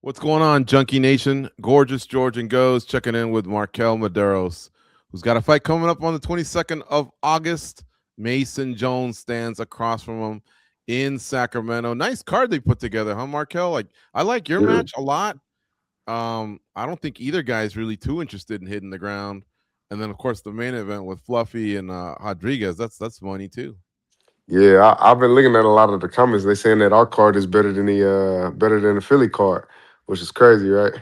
What's going on, Junkie Nation? Gorgeous George and Goes checking in with MarQuel Mederos, who's got a fight coming up on the 22nd of August. Mason Jones stands across from him in Sacramento. Nice card they put together, huh, MarQuel? I like your Yeah, match a lot. I don't think either guy is really too interested in hitting the ground. And then, of course, the main event with Fluffy and Rodriguez. That's money too. I've been looking at a lot of the comments. They saying that our card is better than the Philly card, which is crazy, right?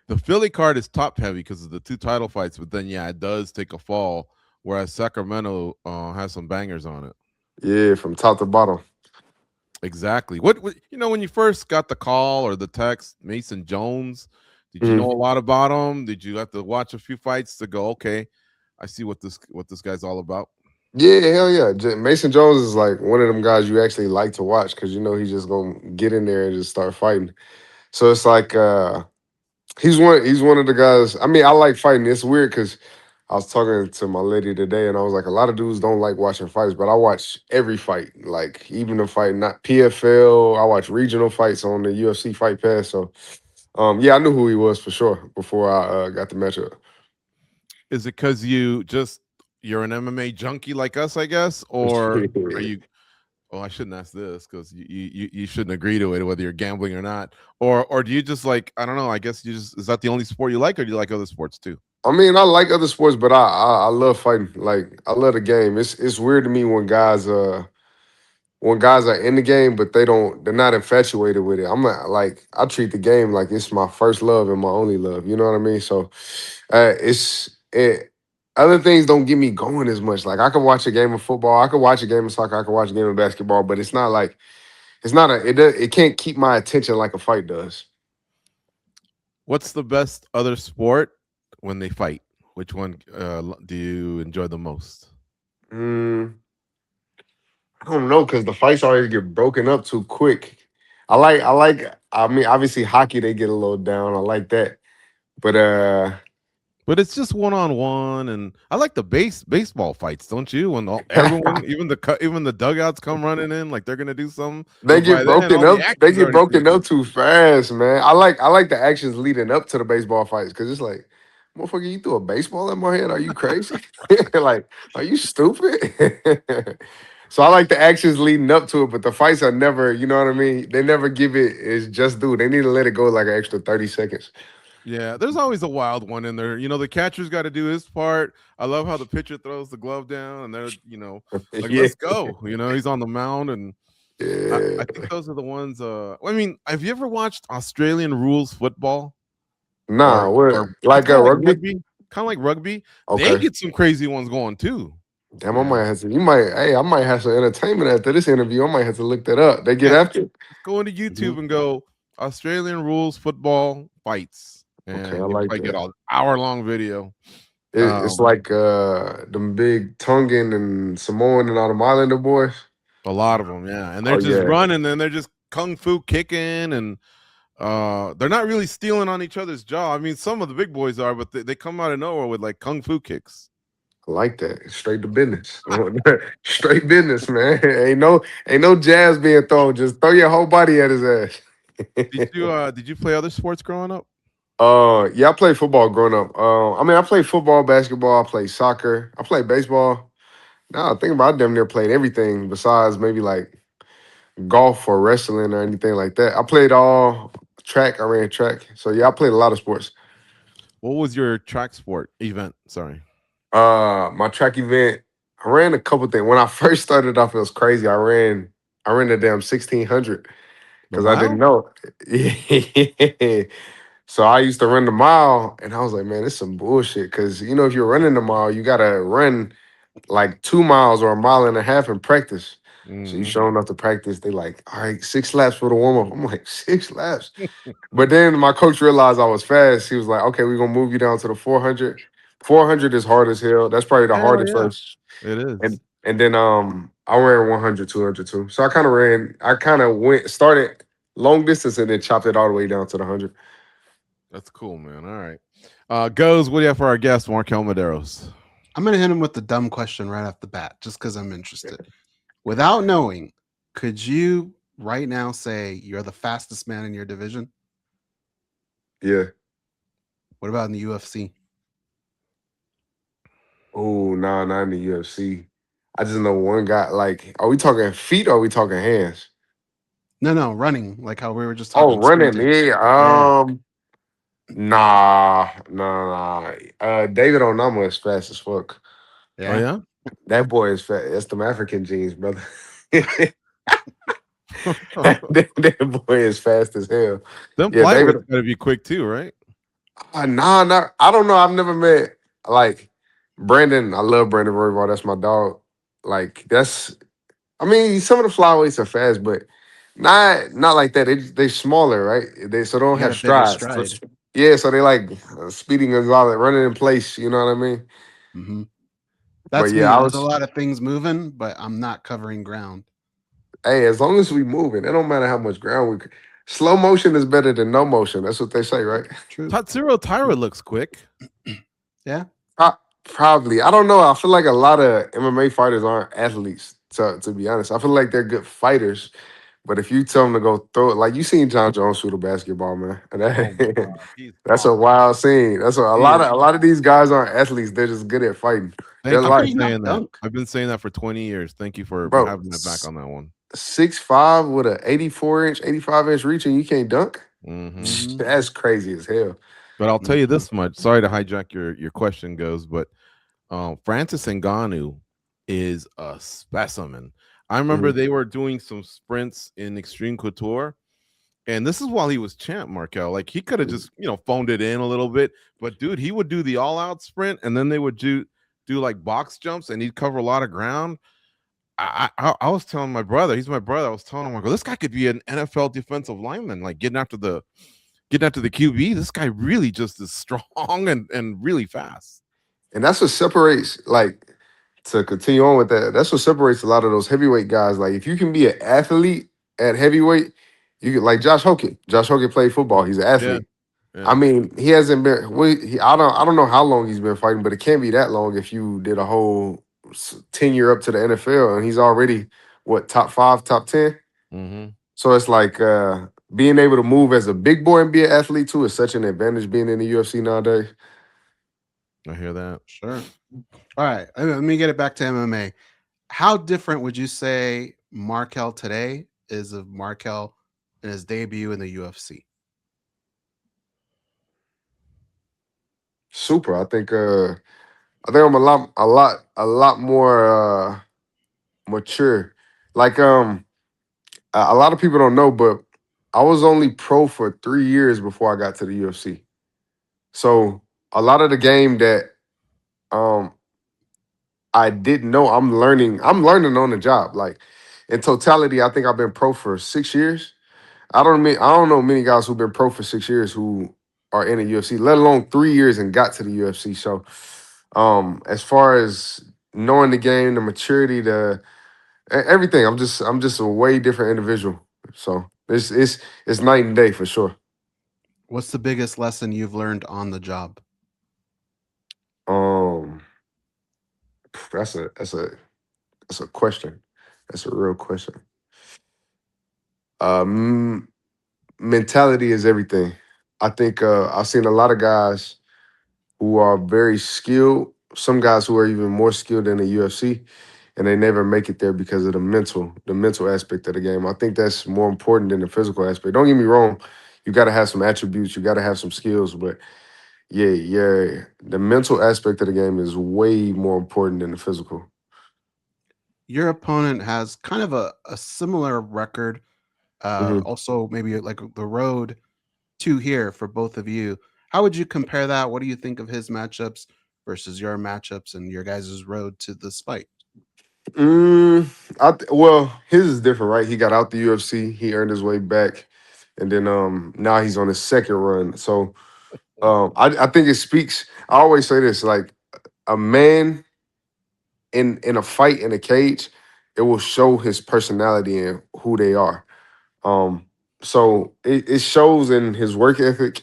The Philly card is top heavy because of the two title fights, but then yeah, it does take a fall. Whereas Sacramento has some bangers on it. Yeah, from top to bottom. Exactly. What when you first got the call or the text, Mason Jones? Did you know Mhm. a lot about him? Did you have to watch a few fights to go? Okay, I see what this guy's all about. Yeah, hell yeah. Mason Jones is like one of them guys you actually like to watch because you know he's just gonna get in there and just start fighting. So it's like he's one of the guys. I mean, I like fighting. It's weird because I was talking to my lady today, and I was like, a lot of dudes don't like watching fights, but I watch every fight, like even the fight, not PFL. I watch regional fights on the UFC Fight Pass. So, yeah, I knew who he was for sure before I got the matchup. Is it because you're an MMA junkie like us, I guess, or are you? Oh, I shouldn't ask this because you shouldn't agree to it whether you're gambling or not, or do you just like I don't know? I guess you just is that the only sport you like, or do you like other sports too? I mean, I like other sports, but I love fighting. Like I love the game. It's weird to me when guys are in the game, but they're not infatuated with it. I'm not like I treat the game like it's my first love and my only love. You know what I mean? So other things don't get me going as much. Like I could watch a game of football, I could watch a game of soccer, I could watch a game of basketball, but it's not like it can't keep my attention like a fight does. What's the best other sport when they fight? Which one do you enjoy the most? Mm, I don't know because the fights always get broken up too quick. I mean, obviously hockey they get a little down. I like that. But But it's just one on one, and I like the baseball fights, don't you? When everyone, even the dugouts come running in like they're gonna do something, They but by get then broken all the up. They action's get already broken taken. up too fast, man. I like the actions leading up to the baseball fights because it's like, motherfucker, you threw a baseball at my head? Are you crazy? Like, are you stupid? So I like the actions leading up to it, but the fights are never, you know what I mean? They never give it its just due. They need to let it go like an extra 30 seconds. Yeah, there's always a wild one in there. The catcher's got to do his part. I love how the pitcher throws the glove down, and they're like, Yeah, let's go. He's on the mound, and I think yeah. those are the ones. I mean, have you ever watched Australian rules football Nah, or what it's like kind of like rugby? rugby? Kind of like rugby. They Okay. get some crazy ones going too. Damn, I Yeah, might have to. You might. Hey, I might have some entertainment after this interview. I might have to look that up. They get yeah. after it? Just go into Mhm. YouTube and go Australian rules football fights, Okay, I and you'll like probably get that. an hour long video. It's Um, like them big Tongan and Samoan and all them Islander boys. a lot of them, yeah, and they're Oh just yeah, running, and they're just kung fu kicking, and they're not really stealing on each other's jaw. I mean, some of the big boys are, but they come out of nowhere with like kung fu kicks. I like that. Straight to business. Straight business, man. Ain't no jazz being thrown. Just throw your whole body at his ass. Did you play other sports growing up? Yeah, I played football growing up. I mean, I played football, basketball, I played soccer, I played baseball. Now I think about it, I damn near played everything besides maybe like golf or wrestling or anything like that. I played all track. I ran track. So yeah, I played a lot of sports. What was your track sport event? Sorry. My track event, I ran a couple things. When I first started off, it was crazy. I ran the damn 1600 The because I didn't mile? know. So I used to run the mile, and I was like, man, this is some bullshit. Because if you're running the mile, you gotta run like 2 miles or a mile and a half in practice. So you Hmm. showing up to practice, they like, all right, 6 laps for the warm up. I'm like, 6 laps. But then my coach realized I was fast. He was like, okay, we're gonna move you down to the 400. 400 is hard as hell. That's probably the Hell hardest yeah, first. it And is. and then I ran 100, 200 too. So I kind of started long distance and then chopped it all the way down to the 100. That's cool, man. All right. Goes. What do you have for our guest, Markel Mederos? I'm going to hit him with the dumb question right off the bat, just because I'm interested. Without knowing, could you right now say you're the fastest man in your division? Yeah. What about in the UFC? Oh, no, not in the UFC. I just know one guy. Like, are we talking feet or are we talking hands? No, running. Like how we were just Oh, talking running. sprinting. Yeah. Yeah. Nah. David Onama is fast as fuck. Oh Yeah. yeah. That boy is fat. That's them African genes, brother. that boy is fast as hell. Them Yeah, David. flyweights gotta be quick too, right? Nah. I don't know. I've never met like Brandon. I love Brandon Royval. That's my dog. Like that's. I mean, some of the flyweights are fast, but not like that. They smaller, right? They don't You got have a bigger strides. stride. Yeah, so they like speeding Gonzalez, running in place. You know what I mean? Hmm. But That's yeah, me. I There's a was. lot of things moving, but I'm not covering ground. Hey, as long as we moving, it don't matter how much ground we. Slow motion is better than no motion. That's what they say, right? True. Tatsuro Taira looks quick. Yeah. Probably. I don't know. I feel like a lot of MMA fighters aren't athletes. To be honest, I feel like they're good fighters. But if you tell them to go throw it, like you seen John Jones shoot a basketball, man, and Oh my that, god, he's that's a awesome. wild scene. That's a He is. lot of these guys aren't athletes. They're just good at fighting. They're Thank How you can for like, he not saying that. dunk? I've been saying that for 20 years. Thank you for bro, having my back on that one. 6'5" with a 84-inch, 85-inch reach, and you can't dunk. Hmm. Hmm. That's crazy as hell. But I'll tell you this much. Sorry to hijack your question, goes, but Francis Ngannou is a specimen. I remember Mhm. they were doing some sprints in Extreme Couture, and this is while he was champ, Markel. Like he could have just phoned it in a little bit, but dude, he would do the all out sprint, and then they would do like box jumps, and he'd cover a lot of ground. I was telling my brother, he's my brother. I was telling him, I go, this guy could be an NFL defensive lineman, like getting after the QB. This guy really just is strong and really fast. And that's what separates, like, to continue on with that, that's what separates a lot of those heavyweight guys. Like, if you can be an athlete at heavyweight, you can, like Josh Hogan. Josh Hogan played football. He's an Yeah, athlete. I yeah. mean, he hasn't been. I don't know how long he's been fighting, but it can't be that long if you did a whole tenure up to the NFL, and he's already what, top 5, top 10. Mm-hmm. So it's like being able to move as a big boy and be an athlete too is such an advantage being in the UFC nowadays. I hear that. Sure. All right. Let me get it back to MMA. How different would you say Markel today is of Markel in his debut in the UFC? Super. I think I'm a lot more mature. Like a lot of people don't know, but I was only pro for 3 years before I got to the UFC. So a lot of the game that um I didn't know, I'm learning. I'm learning on the job. Like in totality, I think I've been pro for 6 years. I don't know many guys who've been pro for 6 years who are in the UFC, let alone 3 years and got to the UFC. So as far as knowing the game, the maturity, everything, I'm just a way different individual. So it's night and day for sure. What's the biggest lesson you've learned on the job? Um that's a question. That's a real question. Um Mentality is everything. I think I've seen a lot of guys who are very skilled, some guys who are even more skilled than the UFC, and they never make it there because of the mental aspect of the game. I think that's more important than the physical aspect. Don't get me wrong, you got to have some attributes, you got to have some skills, but yeah, the mental aspect of the game is way more important than the physical. Your opponent has kind of a similar record. Hmm. Also, maybe like the road to here for both of you. How would you compare that? What do you think of his matchups versus your matchups and your guys' road to this fight? Well, his is different, right? He got out the UFC, he earned his way back, and then now he's on his second run. So I think it speaks. I always say this, like a man in a fight in a cage, it will show his personality and who they are. Um, so it shows in his work ethic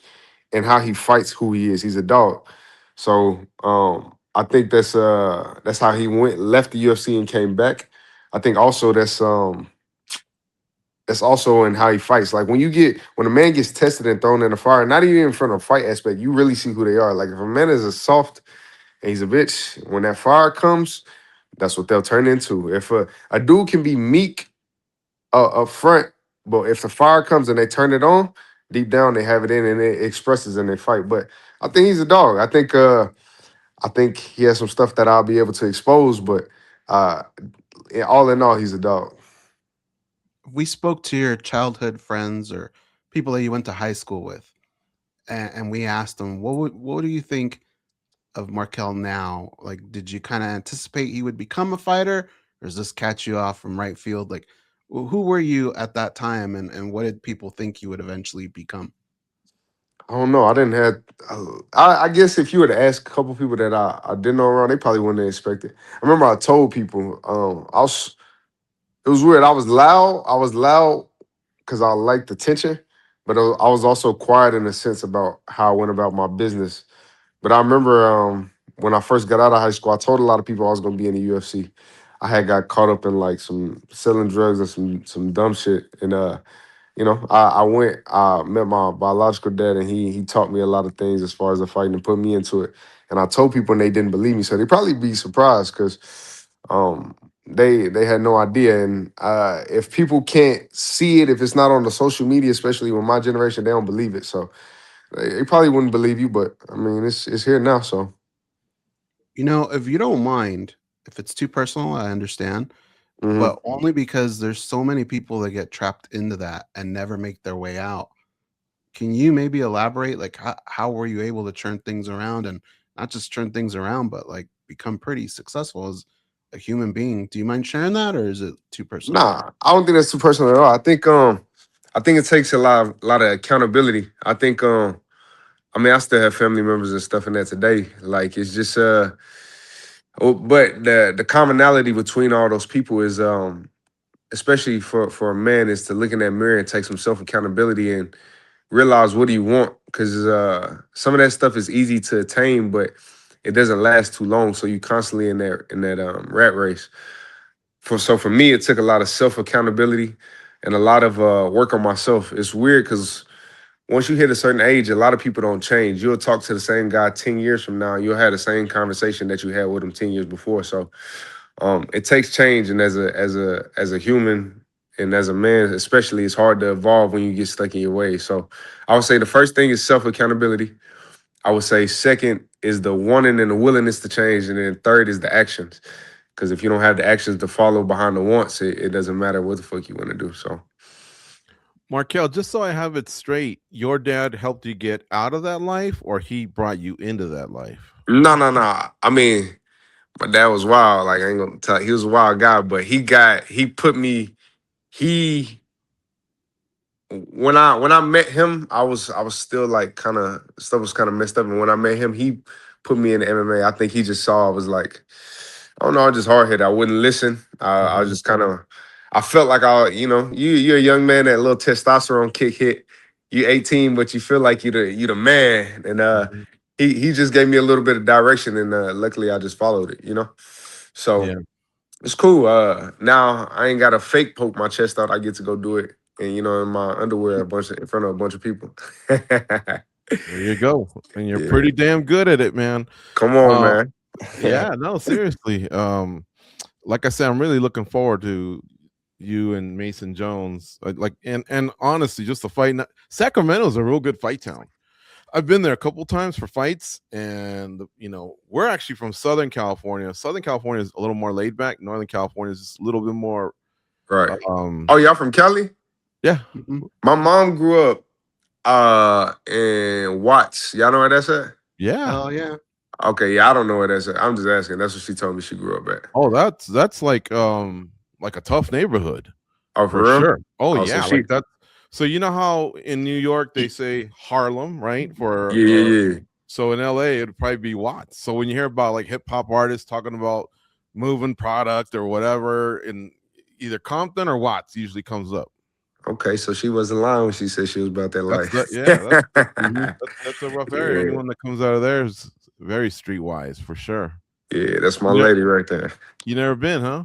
and how he fights who he is. He's a dog. So I think that's how he left the UFC and came back. I think also it's also in how he fights. Like when a man gets tested and thrown in the fire, not even from a fight aspect, you really see who they are. Like if a man is a soft and he's a bitch, when that fire comes, that's what they'll turn into. If a dude can be meek up front, but if the fire comes and they turn it on, deep down they have it in and it expresses and they fight. But I think he's a dog. I think he has some stuff that I'll be able to expose, but uh all in all, he's a dog. We spoke to your childhood friends or people that you went to high school with, and we asked them, what do you think of MarQuel now? Like, did you kind of anticipate he would become a fighter, or does this catch you off from right field? Like, who were you at that time, and what did people think you would eventually become? I don't know. I didn't have. I guess if you were to ask a couple people that I didn't know around, they probably wouldn't have expected. I remember I told people. I was. It was weird. I was loud. I was loud because I liked the tension, but I was also quiet in a sense about how I went about my business. But I remember when I first got out of high school, I told a lot of people I was going to be in the UFC. I had got caught up in like some selling drugs and some dumb shit, and I went, I met my biological dad, and he taught me a lot of things as far as the fighting and put me into it. And I told people, and they didn't believe me, so they probably be surprised because um, they had no idea. And if people can't see it, if it's not on the social media, especially with my generation, they don't believe it. So they probably wouldn't believe you, but I mean, it's here now. So If you don't mind, if it's too personal, I understand, hmm but only because there's so many people that get trapped into that and never make their way out. Can you maybe elaborate, like how were you able to turn things around, and not just turn things around, but like become pretty successful as a human being? Do you mind sharing that, or is it too personal? nah, I don't think that's too personal at all. I think it takes a lot of accountability. I mean, I still have family members and stuff in that today. Like it's just but the commonality between all those people is especially for a man is to look in that mirror and take some self accountability and realize what do you want, because some of that stuff is easy to attain, but it doesn't last too long. So you constantly in that rat race. For me, it took a lot of self accountability and a lot of work on myself. It's weird because once you hit a certain age, a lot of people don't change. You'll talk to the same guy 10 years from now. You'll have the same conversation that you had with him 10 years before. So it takes change. And as a human and as a man, especially, it's hard to evolve when you get stuck in your ways. So I would say the first thing is self accountability. I would say second is the wanting and the willingness to change. And then third is the actions. Because if you don't have the actions to follow behind the wants, it doesn't matter what the fuck you want to do. So MarQuel, just so I have it straight, your dad helped you get out of that life, or he brought you into that life? no, no, no. I mean, my dad was wild. Like I ain't gonna tell. He was a wild guy, but he put me. He when I met him, I was still like kind of stuff was kind of messed up, and when I met him, he put me in the MMA. I think he just saw I was like, I don't know, I was just hard headed. I wouldn't listen. I was Mhm. just kind of. I felt like you're a young man, that little testosterone kick hit. You 18, but you feel like you the man, and Mhm. he just gave me a little bit of direction, and luckily I just followed it. So Yeah, it's cool. Now I ain't got to fake poke my chest out. I get to go do it, and in my underwear, in front of a bunch of people. there you go. And you're Yeah, pretty damn good at it, man. come on, Uh, man. yeah, no, seriously. Like I said, I'm really looking forward to you and Mason Jones. Like, and honestly, just the fight. Sacramento's a real good fight town. I've been there a couple times for fights, and we're actually from Southern California. Southern California is a little more laid back. Northern California is just a little bit more. Right. Um, Oh, y'all from Cali? yeah, Mhm. My mom grew up in Watts. Y'all know where that's at? yeah. Oh yeah. Okay, yeah, I don't know where that's at. I'm just asking. That's what she told me she grew up at. Oh, that's like a tough neighborhood Oh, for for real? sure. Oh Oh, so yeah, she like that. So you know how in New York they say Harlem, right? yeah, yeah, yeah. So in LA it'd probably be Watts. So when you hear about like hip hop artists talking about moving product or whatever in either Compton or Watts usually comes up. Okay, so she wasn't lying when she said she was about that life. Yeah, Mhm. that's a rough area. Yeah, Anyone that comes out of there is very streetwise for sure. yeah, that's my You, ne- lady right there. you never been, huh?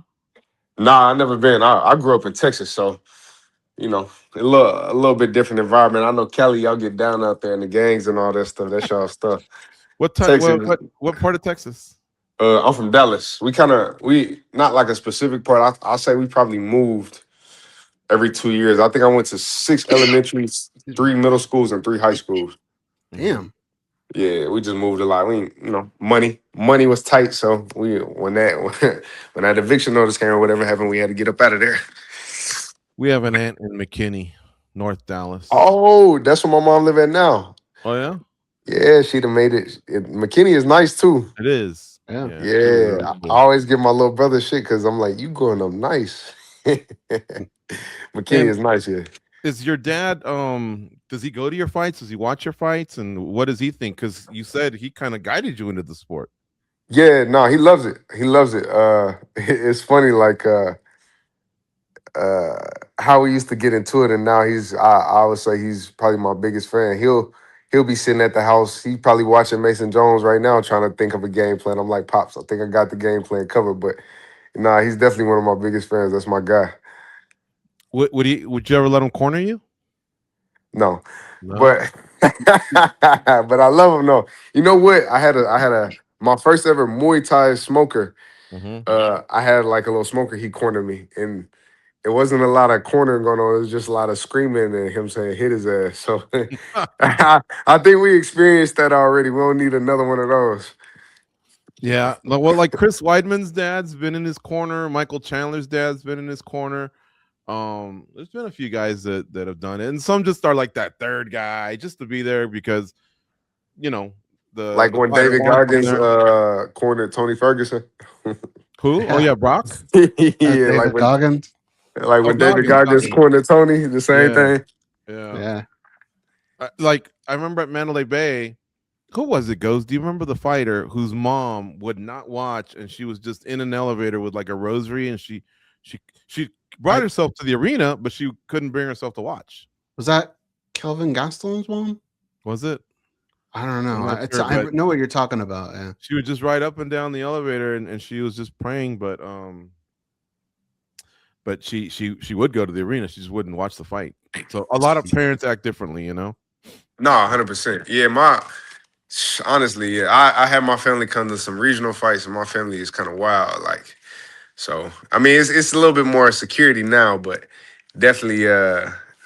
Nah, I never been. I grew up in Texas, so you know, a little bit different environment. I know Cali, y'all get down out there in the gangs and all that stuff. That's y'all stuff. What time? Texas, What part of Texas? I'm from Dallas. We not like a specific part. I'll say we probably moved every 2 years. I think I went to 6 elementaries, 3 middle schools, and 3 high schools. Damn. Yeah, we just moved a lot. We, money was tight, so when that when that eviction notice came or whatever happened, we had to get up out of there. We have an aunt in McKinney, North Dallas. Oh, that's where my mom live at now. Oh yeah, Yeah, she'd have made it. McKinney is nice too. it is. Yeah. it's really, Yeah, really I cool. always give my little brother shit because I'm like, you growing up nice. McKinney And is nice, yeah. is your dad? Does he go to your fights? Does he watch your fights? And what does he think? Because you said he kind of guided you into the sport. Yeah, no, he loves it. He loves it. It's funny, like uh how we used to get into it, and now I would say he's probably my biggest fan. He'll be sitting at the house. He's probably watching Mason Jones right now, trying to think of a game plan. I'm like, Pops, I think I got the game plan covered. But nah, he's definitely one of my biggest fans. That's my guy. Would you ever let him corner you? No, No. but but I love him. No, you know what? I had a my first ever Muay Thai smoker. Mm-hmm. I had like a little smoker. He cornered me, and it wasn't a lot of cornering going on. It was just a lot of screaming and him saying hit his ass. So I think we experienced that already. We don't need another one of those. Yeah. Well, like Chris Weidman's dad's been in his corner. Michael Chandler's dad's been in his corner. There's been a few guys that have done it, and some just are like that third guy just to be there because Like the when fighter David wants them Goggins there. cornered Tony Ferguson. Who? Oh yeah, Brock. Yeah, David Goggins. like Oh, when David Goggins cornered Tony, the same Yeah. thing. Yeah. Like I remember at Mandalay Bay. Who was it, Ghost? Do you remember the fighter whose mom would not watch, and she was just in an elevator with like a rosary, and she brought herself to the arena, but she couldn't bring herself to watch. Was that Kelvin Gastelum's mom? Was it? I don't know. Sure, I know what you're talking about. Yeah. She would just ride up and down the elevator, and she was just praying, but she would go to the arena. She just wouldn't watch the fight. So a lot of parents act differently, No, 100%. Yeah, honestly, yeah, I had my family come to some regional fights, and my family is kind of wild. Like, so I mean, it's a little bit more security now, but definitely,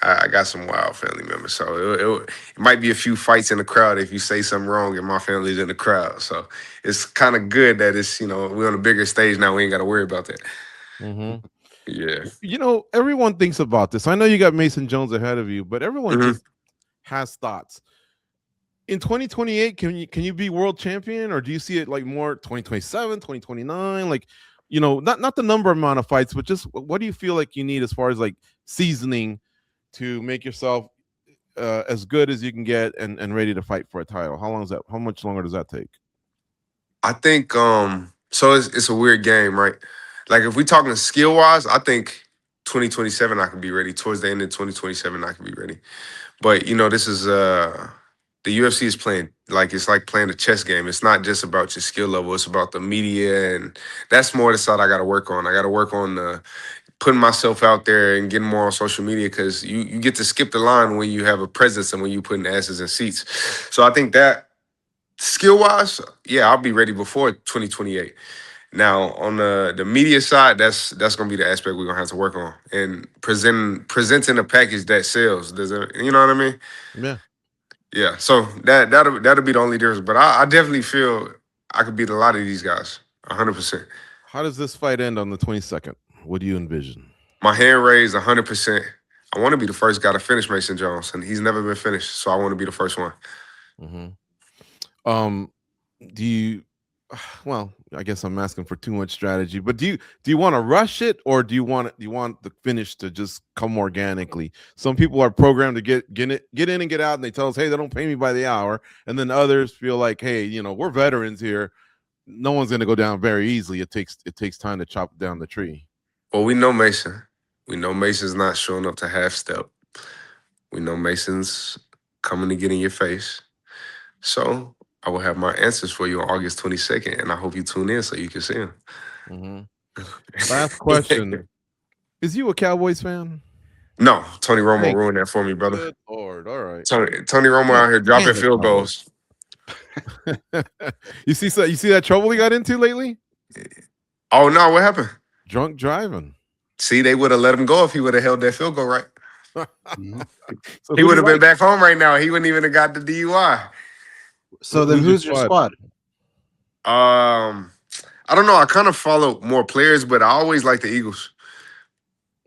I got some wild family members. So it might be a few fights in the crowd if you say something wrong, and my family's in the crowd. So it's kind of good that it's we're on a bigger stage now. We ain't got to worry about that. Mm-hmm. Yeah. Everyone thinks about this. I know you got Mason Jones ahead of you, but everyone just has thoughts. In 2028, can you be world champion, or do you see it like more 2027, 2029? Like, not the amount of fights, but just what do you feel like you need as far as like seasoning to make yourself as good as you can get and ready to fight for a title? How much longer does that take? I think so it's a weird game, right? Like if we talking skill wise, I think 2027 I can be ready. Towards the end of 2027 I can be ready. But this is the UFC is playing it's like playing a chess game. It's not just about your skill level, it's about the media, and that's more the side I gotta work on. I gotta work on putting myself out there and getting more on social media, because you get to skip the line when you have a presence and when you putting asses in seats. So I think that skill wise, yeah, I'll be ready before 2028. Now on the media side, that's gonna be the aspect we're gonna have to work on, and presenting a package that sells. Does it? You know what I mean? Yeah. Yeah. So that'll be the only difference. But I definitely feel I could beat a lot of these guys, 100%. How does this fight end on the 22nd? What do you envision? My hand raised 100%. I want to be the first guy to finish Mason Jones, and he's never been finished, so I want to be the first one. Mm-hmm. Do you? Well, I guess I'm asking for too much strategy, but do you want to rush it, or do you want the finish to just come organically? Some people are programmed to get in and get out, and they tell us, hey, they don't pay me by the hour, and then others feel like, hey, we're veterans here. No one's going to go down very easily. It takes time to chop down the tree. Well, we know Mason. We know Mason's not showing up to half step. We know Mason's coming to get in your face. So I will have my answers for you on August 22nd, and I hope you tune in so you can see them. Last question. Is you a Cowboys fan? No, Tony Romo Thank ruined that for me, brother. Good Lord. All right. Tony Romo out here dropping field goals. You see that trouble he got into lately? Oh no, what happened? Drunk driving. See, they would have let him go if he would have held that field goal right. So He would have been back home right now. He wouldn't even have got the DUI. So then who's your squad? I don't know. I kind of follow more players, but I always like the Eagles.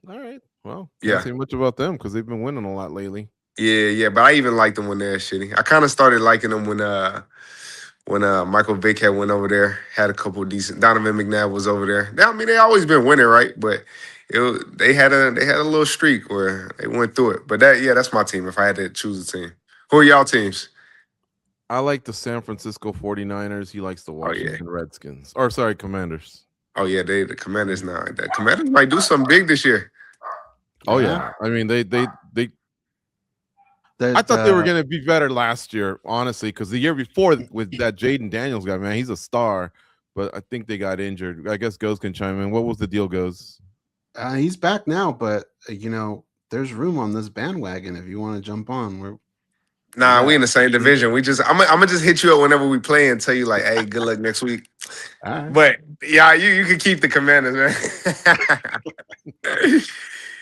All right. Well, yeah. Can't say much about them because they've been winning a lot lately. Yeah. But I even liked them when they're shitty. I kind of started liking them when Michael Vick had went over there, had a couple decent. Donovan McNabb was over there. I mean, they always been winning, right? But they had a little streak where they went through it. But that's my team. If I had to choose a team, who are y'all teams? I like the San Francisco 49ers. He likes the Washington Redskins. Or sorry, Commanders. Oh yeah, the Commanders now. The Commanders might do something big this year. Oh yeah. I mean, they I thought they were going to be better last year, honestly, because the year before with that Jaden Daniels guy, man, he's a star, but I think they got injured. I guess Goes can chime in. What was the deal, Goes? He's back now, but there's room on this bandwagon if you want to jump on. We in the same division. I'm gonna just hit you up whenever we play and tell you like, hey, good luck next week. Right. But yeah, you can keep the Commanders, man.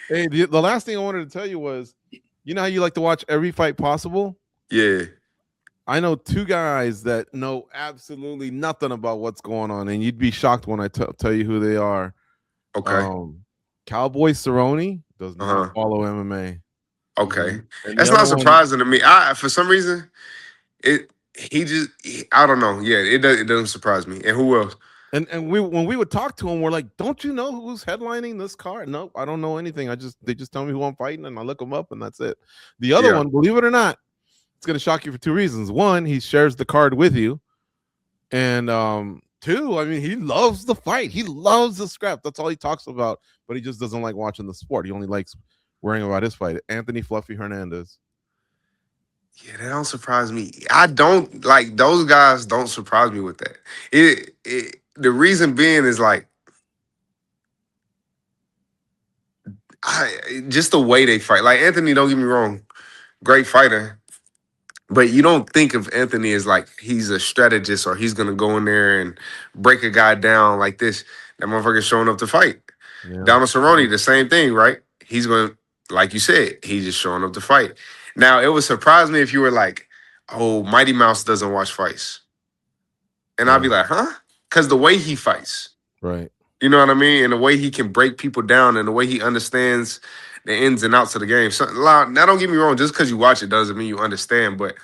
Hey, the last thing I wanted to tell you was, you know how you like to watch every fight possible? Yeah. I know two guys that know absolutely nothing about what's going on, and you'd be shocked when I tell you who they are. Okay. Cowboy Cerrone does not follow MMA. Okay. That's not surprising to me. For some reason, I don't know. Yeah, it doesn't surprise me. And who else? And when we would talk to him, we're like, don't you know who's headlining this card? No, I don't know anything. They just tell me who I'm fighting, and I look them up, and that's it. The other one, believe it or not, it's gonna shock you for two reasons. One, he shares the card with you, and two, I mean, he loves the fight. He loves the scrap. That's all he talks about, but he just doesn't like watching the sport. He only likes worrying about his fight. Anthony Fluffy Hernandez. Yeah, that don't surprise me. I don't like those guys. Don't surprise me with that. The reason being is like, just the way they fight. Like Anthony, don't get me wrong, great fighter, but you don't think of Anthony as like he's a strategist or he's gonna go in there and break a guy down like this. That motherfucker's showing up to fight. Yeah. Donald Cerrone, the same thing, right? He's going, like you said, he's just showing up to fight. Now, it would surprise me if you were like, oh, Mighty Mouse doesn't watch fights. And I'd be like, huh? Because the way he fights. Right. You know what I mean? And the way he can break people down and the way he understands the ins and outs of the game. So, now, don't get me wrong. Just because you watch it doesn't mean you understand. But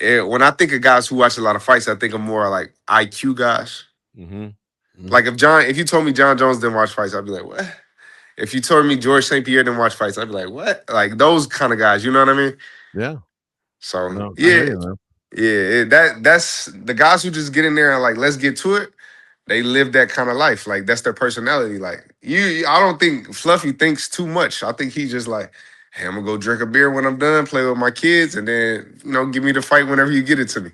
when I think of guys who watch a lot of fights, I think of more like IQ guys. Mm-hmm. Like if you told me John Jones didn't watch fights, I'd be like, what? If you told me George St. Pierre didn't watch fights, I'd be like, what? Like those kind of guys, you know what I mean? Yeah. So that's the guys who just get in there and like, let's get to it. They live that kind of life. Like that's their personality. Like I don't think Fluffy thinks too much. I think he's just like, hey, I'm gonna go drink a beer when I'm done, play with my kids, and then give me the fight whenever you get it to me.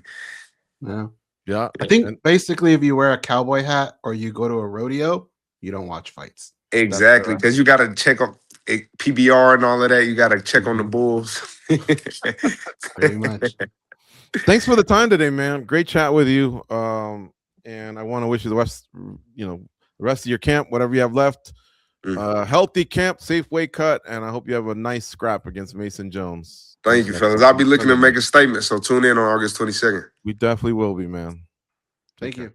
Yeah. Yeah. I think basically if you wear a cowboy hat or you go to a rodeo, you don't watch fights. Exactly, because you got to check on PBR and all of that. You got to check on the bulls. Pretty much. Thanks for the time today, man. Great chat with you. And I want to wish you the rest of your camp, whatever you have left. Healthy camp, safe weight cut, and I hope you have a nice scrap against Mason Jones. Thank you, fellas. I'll be looking to make a statement, so tune in on August 22nd. We definitely will be, man. Thank you.